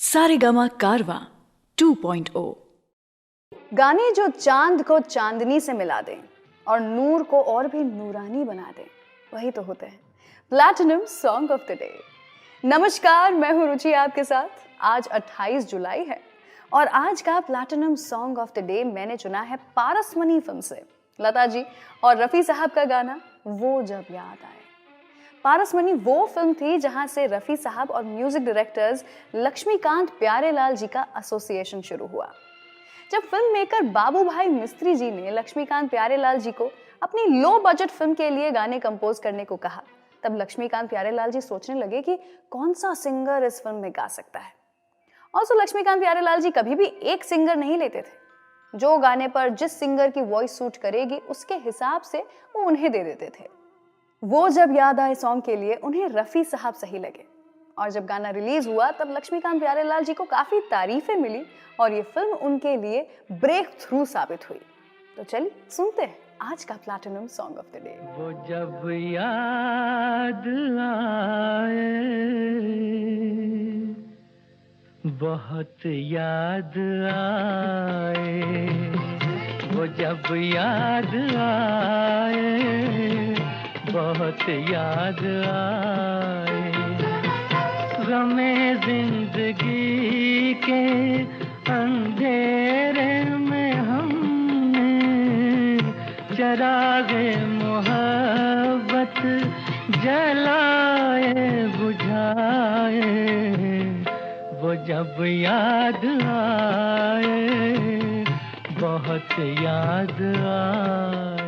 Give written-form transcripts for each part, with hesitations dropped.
सारेगामा कारवा 2.0। गाने जो चांद को चांदनी से मिला दें और नूर को और भी नूरानी बना दें, वही तो होते हैं platinum song of the day. नमस्कार, मैं हूं रुचि आपके साथ। आज 28 जुलाई है और आज का platinum song of the day मैंने चुना है पारस मनी फिल्म से लता जी और रफ़ी साहब का गाना वो जब याद आए। पारस मनी वो फिल्म थी जहां से रफ़ी साहब और म्यूजिक डायरेक्टर्स लक्ष्मीकांत प्यारेलाल जी का एसोसिएशन शुरू हुआ। जब फिल्म मेकर बाबू भाई मिस्त्री जी ने लक्ष्मीकांत प्यारेलाल जी को अपनी लो बजट फिल्म के लिए गाने कंपोज करने को कहा, तब लक्ष्मीकांत प्यारेलाल जी सोचने लगे कि कौन सा सिंगर इस फिल्म में गा सकता है। और लक्ष्मीकांत प्यारेलाल जी कभी भी एक सिंगर नहीं लेते थे, जो गाने पर जिस सिंगर की वॉइस सूट करेगी उसके हिसाब से वो उन्हें दे देते थे। वो जब याद आए सॉन्ग के लिए उन्हें रफ़ी साहब सही लगे और जब गाना रिलीज हुआ तब लक्ष्मीकांत प्यारेलाल जी को काफी तारीफें मिली और ये फिल्म उनके लिए ब्रेक थ्रू साबित हुई। तो चलिए सुनते हैं आज का platinum song of the day. वो जब याद आए, बहुत याद आए, वो जब याद आए, बहुत याद आए, गमे जिंदगी के अंधेरे में हमने चरागे मोहब्बत जलाए बुझाए, वो जब याद आए, बहुत याद आए।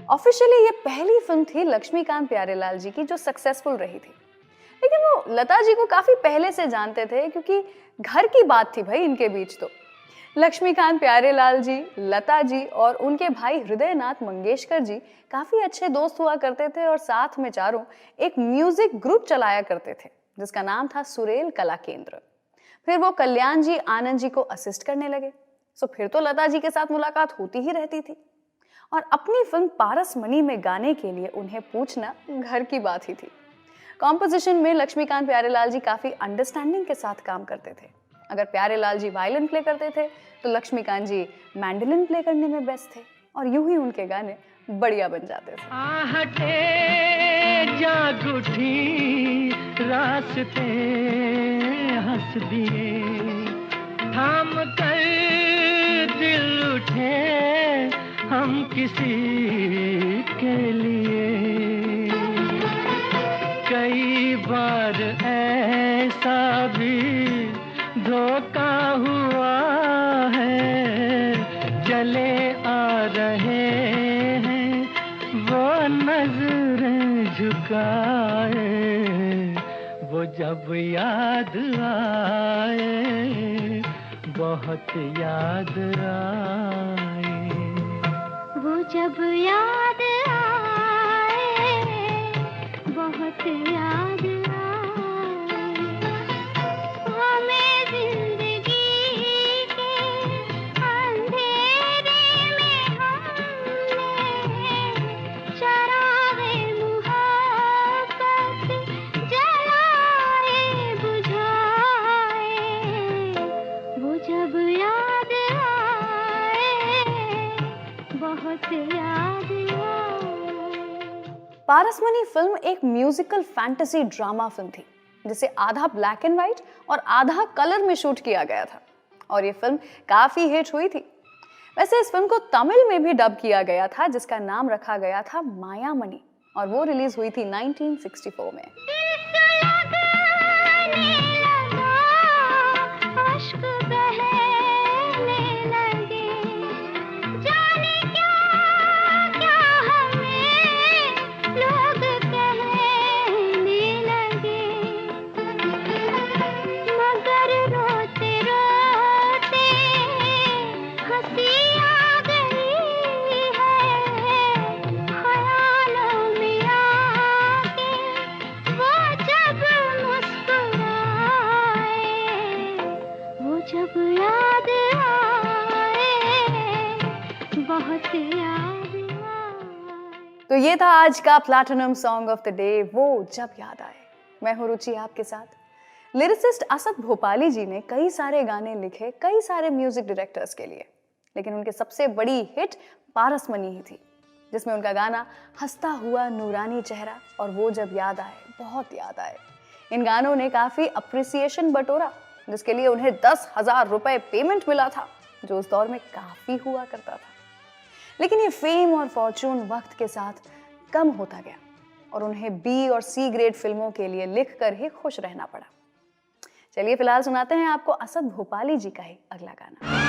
ऑफिशियली ये पहली फिल्म थी लक्ष्मीकांत प्यारेलाल जी की जो सक्सेसफुल रही थी, लेकिन वो लता जी को काफी पहले से जानते थे क्योंकि घर की बात थी भाई इनके बीच। तो लक्ष्मीकांत प्यारेलाल जी, लता जी और उनके भाई हृदयनाथ मंगेशकर जी काफी अच्छे दोस्त हुआ करते थे और साथ में चारों एक म्यूजिक ग्रुप चलाया करते थे जिसका नाम था सुरेल कला केंद्र। फिर वो कल्याण जी, आनंद जी को असिस्ट करने लगे। सो फिर तो लता जी के साथ मुलाकात होती ही रहती थी और अपनी फिल्म पारस मनी में गाने के लिए उन्हें पूछना घर की बात ही थी। कॉम्पोजिशन में लक्ष्मीकांत प्यारेलाल जी काफी अंडरस्टैंडिंग के साथ काम करते थे। अगर प्यारेलाल जी वायलिन प्ले करते थे तो लक्ष्मीकांत जी मैंडोलिन प्ले करने में बेस्ट थे और यूं ही उनके गाने बढ़िया बन जाते थे। आहटे जाग उठी, रास्ते हंस दिए, थाम कर दिल उठे हम किसी के लिए। कई बार ऐसा भी धोखा हुआ है, चले आ रहे हैं वो नजरें झुकाए, वो जब याद आए, बहुत याद आए, वो जब याद आए, बहुत याद आए, हमें जिंदगी के अंधेरे में हमने चरागे मोहब्बत जलाए बुझाए, वो जब याद आए, बहुत याद आए। पारस मनी फिल्म एक म्यूजिकल फैंटेसी ड्रामा फिल्म थी जिसे आधा ब्लैक एंड व्हाइट और आधा कलर में शूट किया गया था और ये फिल्म काफी हिट हुई थी। वैसे इस फिल्म को तमिल में भी डब किया गया था जिसका नाम रखा गया था मायामणि और वो रिलीज हुई थी 1964 में। तो ये था आज का platinum song of the day, वो जब याद आए। मैं हूं रुचि आपके साथ। लिरिसिस्ट असद भोपाली जी ने कई सारे गाने लिखे कई सारे म्यूजिक डायरेक्टर्स के लिए, लेकिन उनके सबसे बड़ी हिट पारस मनी ही थी, जिसमें उनका गाना हंसता हुआ नूरानी चेहरा और वो जब याद आए बहुत याद आए, इन गानों ने काफी अप्रिसिएशन बटोरा, जिसके लिए उन्हें 10,000 रुपए पेमेंट मिला था, जो उस दौर में काफी हुआ करता था। लेकिन ये फेम और फॉर्चून वक्त के साथ कम होता गया और उन्हें बी और सी ग्रेड फिल्मों के लिए लिखकर ही खुश रहना पड़ा। चलिए फिलहाल सुनाते हैं आपको असद भोपाली जी का ही अगला गाना।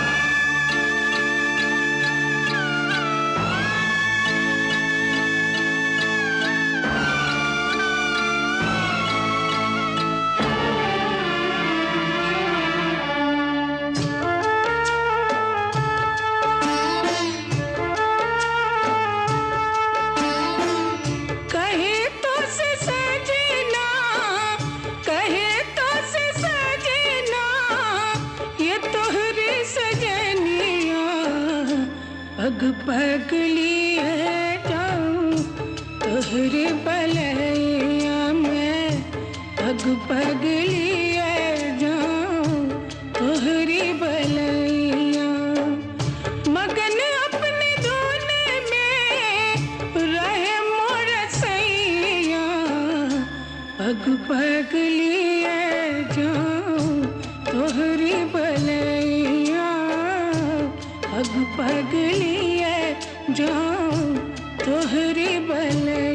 पग पग लिए जाऊं तोहरे बलैया में, पग पग लिए जाऊं तोहरी बलैया, मगन अपने धुन में रहे मोर सैया, पग पग लिए जाऊं तोहरी बलैया, पग पग लिए जाऊं तोहरी बलैया।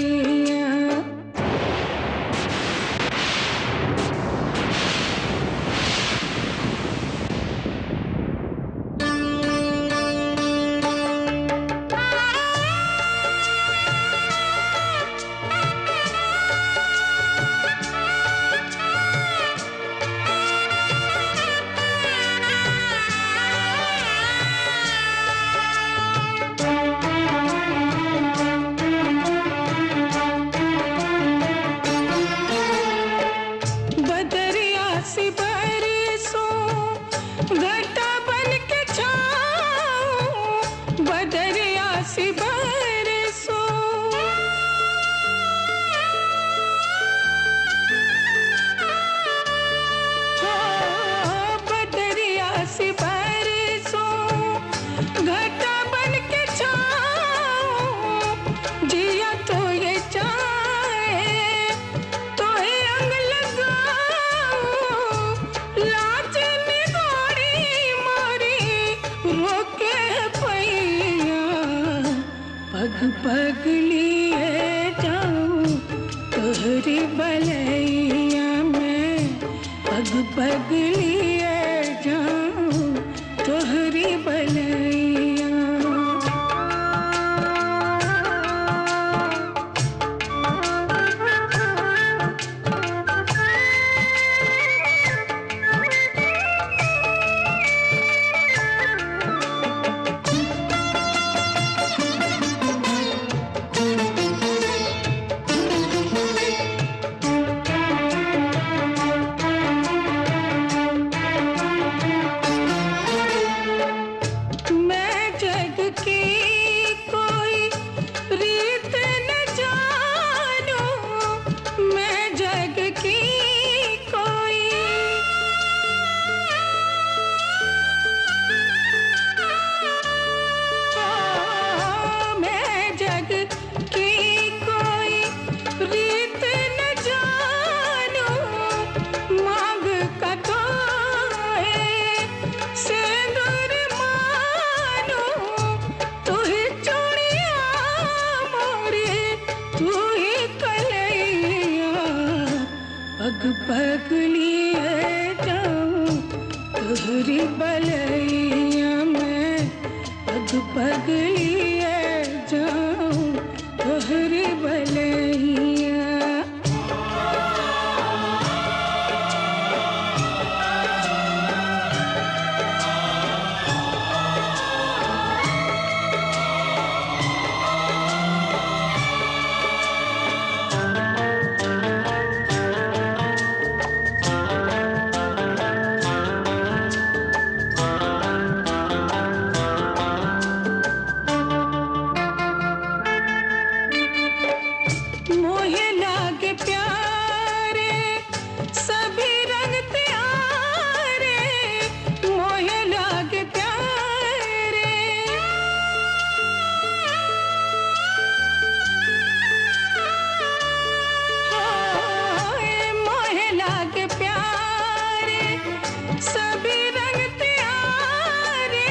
पग लिए जाऊं तोहरी बलैया में, पग पग लिए जाऊं तोहरी बलैया। पग पग लिए जाऊं तोहरी बलैया में, पग पग लिए जाऊं तोहरी बलैया। सभी रंग प्यारे,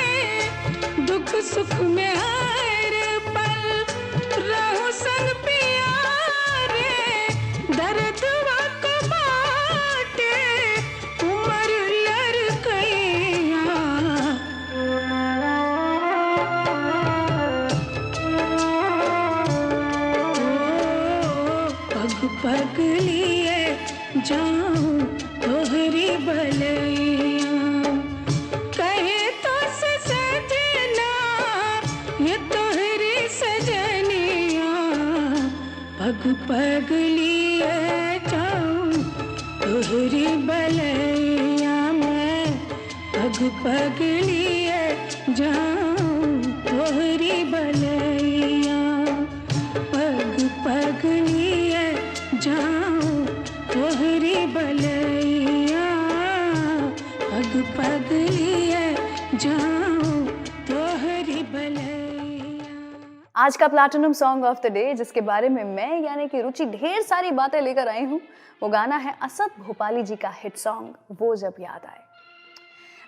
दुख सुख में हर पल रहूं संग प्यारे, दर्द को बाटे उमर लड़कैया। पग पग लिए जाऊं तोहरी भलैया, कहे तो सजना ये तोहरी सजनिया। पग पग लिए जाऊं तोहरी भलैया, मैं पग पग लिए जाऊं तोहरी भलैया, पग पग लिए जाऊं तोहरी भलैया, पग पग लिए जाऊं तोहरी भलैया। आज का platinum song of the day, जिसके बारे में मैं यानी कि रुचि ढेर सारी बातें लेकर आई हूँ, वो गाना है असद भोपाली जी का हिट सॉन्ग वो जब याद आए।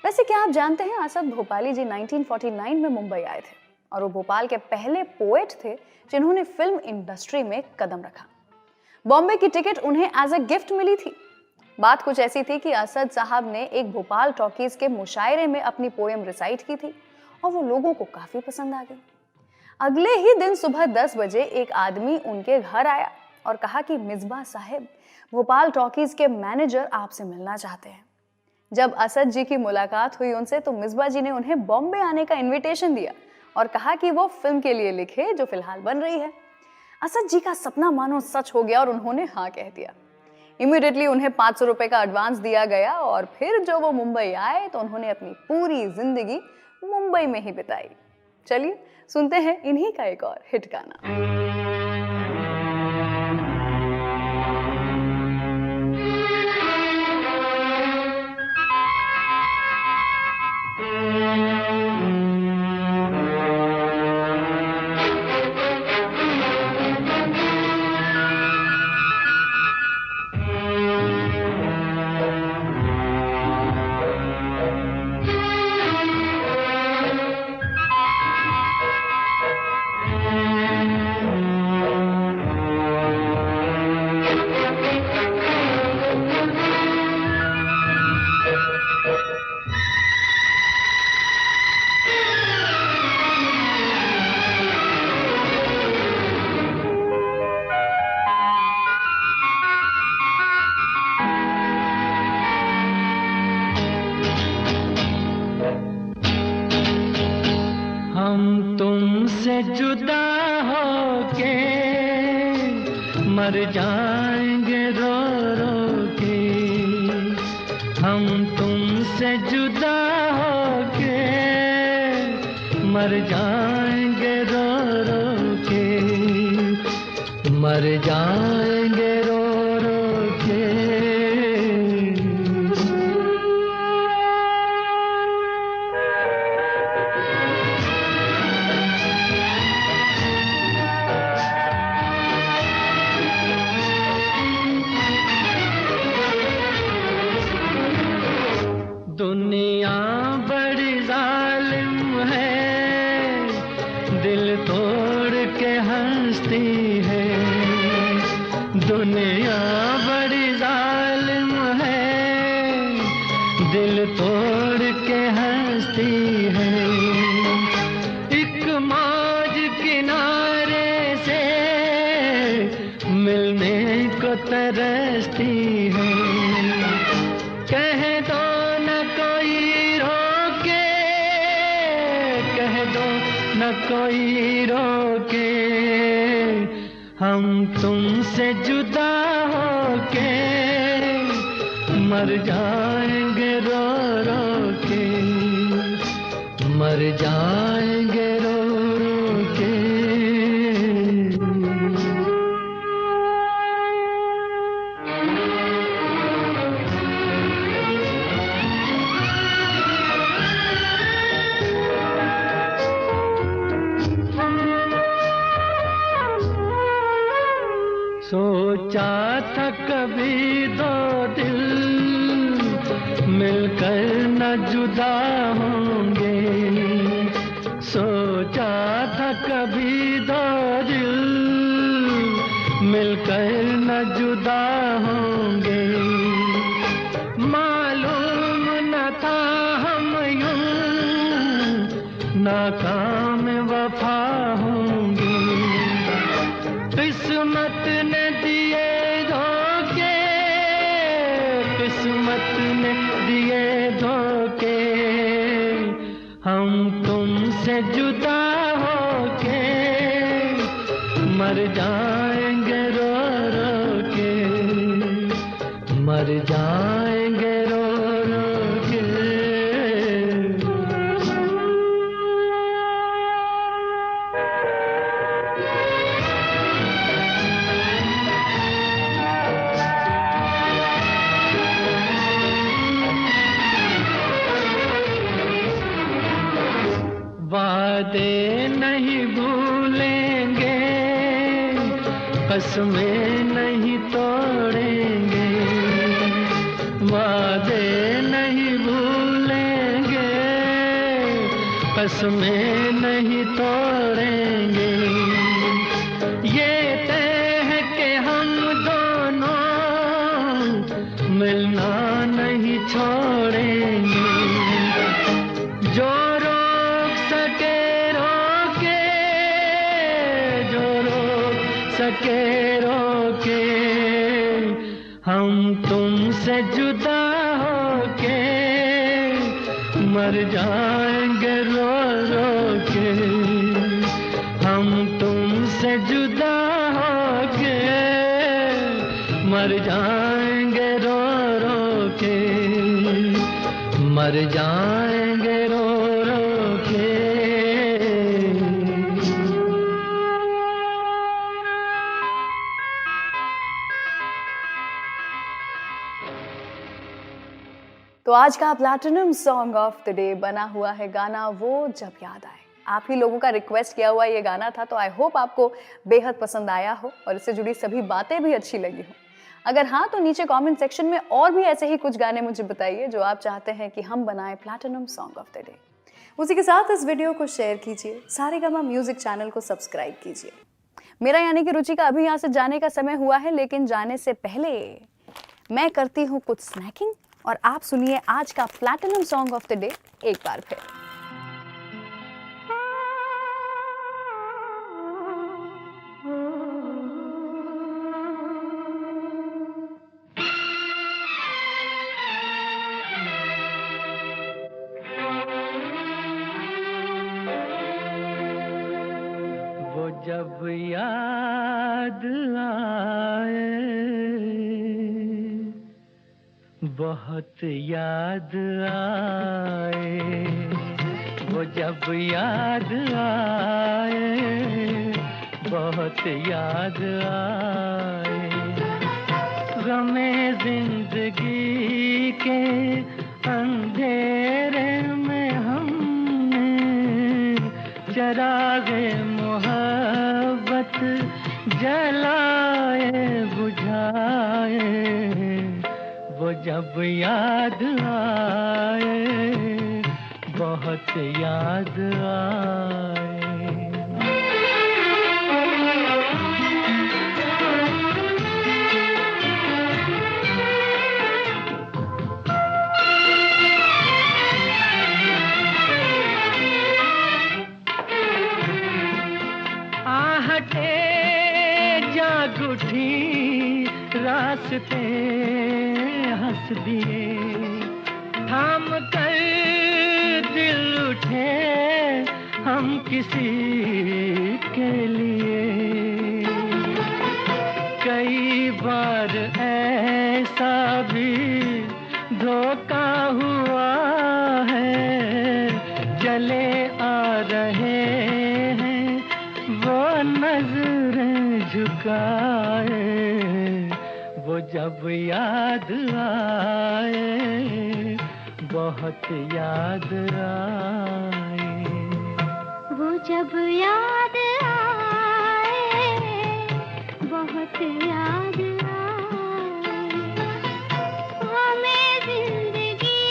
वैसे क्या आप जानते हैं, असद भोपाली जी 1949 में मुंबई आए थे और वो भोपाल के पहले पोएट थे जिन्होंने फिल्म इंडस्ट्री में कदम रखा। बॉम्बे की टिकट उन्हें एज अ गिफ्ट मिली थी। बात कुछ ऐसी थी कि असद साहब ने एक भोपाल टॉकीज के मुशायरे में अपनी पोएम रिसाइट की थी और वो लोगों को काफी पसंद आ गई। अगले ही दिन सुबह 10 बजे एक आदमी उनके घर आया और कहा कि मिसबा साहब, भोपाल टॉकीज के मैनेजर आपसे मिलना चाहते हैं। जब असद जी की मुलाकात हुई उनसे तो मिसबा जी ने उन्हें बॉम्बे आने का इनविटेशन दिया और कहा कि वो फिल्म के लिए लिखे जो फिलहाल बन रही है। असद जी का सपना मानो सच हो गया और उन्होंने हाँ कह दिया। इमीडिएटली उन्हें 500 रुपए का एडवांस दिया गया और फिर जो वो मुंबई आए तो उन्होंने अपनी पूरी जिंदगी मुंबई में ही बिताई। चलिए सुनते हैं इन्हीं का एक और हिट गाना। जुदा होके मर जाएंगे रो रो के, हम तुमसे जुदा होके मर जाएंगे रो रो के, मर जाएंगे रो रो के। दुनिया बड़ी जालिम है, दिल तोड़ के हंसती है। दुनिया बड़ी जालिम है, दिल तोड़ के हंसती है। एक मौज किनारे से मिलने को तरसती है। कह दो न कोई रोके, हम तुमसे जुदा होके मर जाएंगे रो रो के, मर जाएंगे रो रो के। सोचा था कभी दो दिल मिलकर न जुदा होंगे। सोचा था कभी दो दिल मिलकर न जुदा होंगे। मालूम न था हम यूं नाकाम वफा होंगे। किस्मत ने दिए धोखे, किस्मत ने दिए धोखे, हम तुमसे जुदा होके मर जाएंगे रो रो के, मर जाएंगे रो रो के। वादे नहीं भूलेंगे, कसमें नहीं तोड़ेंगे। वादे नहीं भूलेंगे, कसमें नहीं तोड़ेंगे। ये तय है कि हम दोनों मिलना नहीं छोड़ेंगे। जो रोक सके रोके, जो रोक सके रोके, हम तुमसे जुदा होके मर जाएंगे रो रो के। हम तुमसे जुदा होके मर जाएंगे रो रो के, मर जाएंगे रो रो के। तो आज का platinum song of the day बना हुआ है गाना वो जब याद आए। आप ही लोगों का रिक्वेस्ट किया हुआ ये गाना था, तो आई होप आपको बेहद पसंद आया हो और इससे जुड़ी सभी बातें भी अच्छी लगी हो। अगर हाँ तो नीचे कमेंट सेक्शन में और भी ऐसे ही कुछ गाने मुझे बताइए जो आप चाहते हैं कि हम बनाएं platinum song of the day. उसी के साथ इस वीडियो को शेयर कीजिए, सारेगामा म्यूजिक चैनल को सब्सक्राइब कीजिए। मेरा यानी कि रुचि का अभी यहाँ से जाने का समय हुआ है, लेकिन जाने से पहले मैं करती हूँ कुछ स्नैकिंग और आप सुनिए आज का platinum song of the day एक बार फिर। वो जब याद आए, बहुत याद आए, वो जब याद आए, बहुत याद आए। गमे जिंदगी के अंधेरे में हमने चरागे मोहब्बत जलाए बुझाए। वो जब याद आए, बहुत याद आए। आहटे जाग उठी, रास्ते हंस दिए, थाम कर दिल उठे हम किसी के लिए। कई बार ऐसा भी धोखा हुआ है, चले आ रहे हैं वो नजरें झुकाए। वो जब याद आए, बहुत याद आए। वो जब याद आए, बहुत याद आए। हमें जिंदगी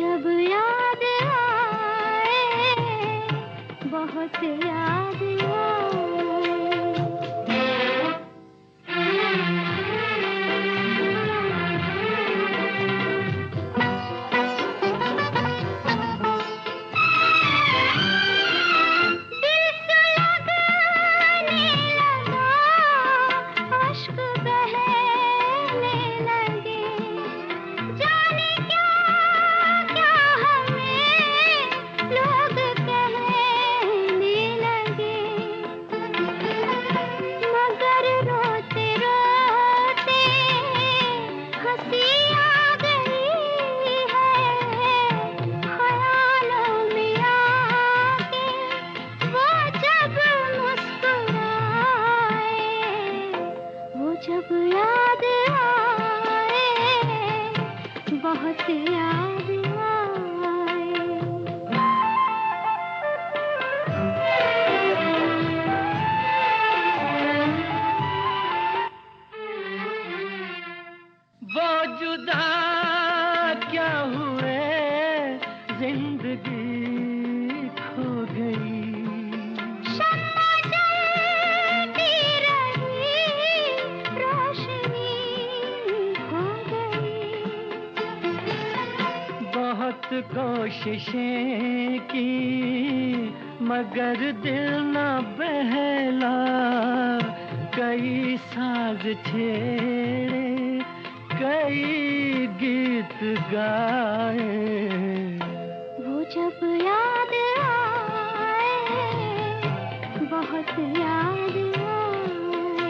जब याद आए, बहुत याद आए। जब याद आए, बहुत याद आए। वो जुदा क्या हुए, जिंदगी खो गई। बहुत कोशिशें की मगर दिल न बहला, कई साज छेड़े, कई गीत गाए। वो जब याद आए, बहुत याद आए।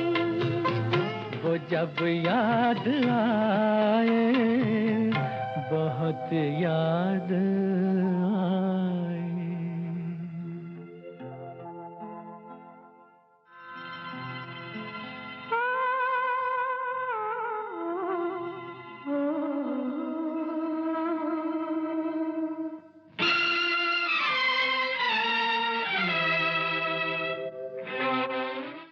वो जब याद आए, बहुत याद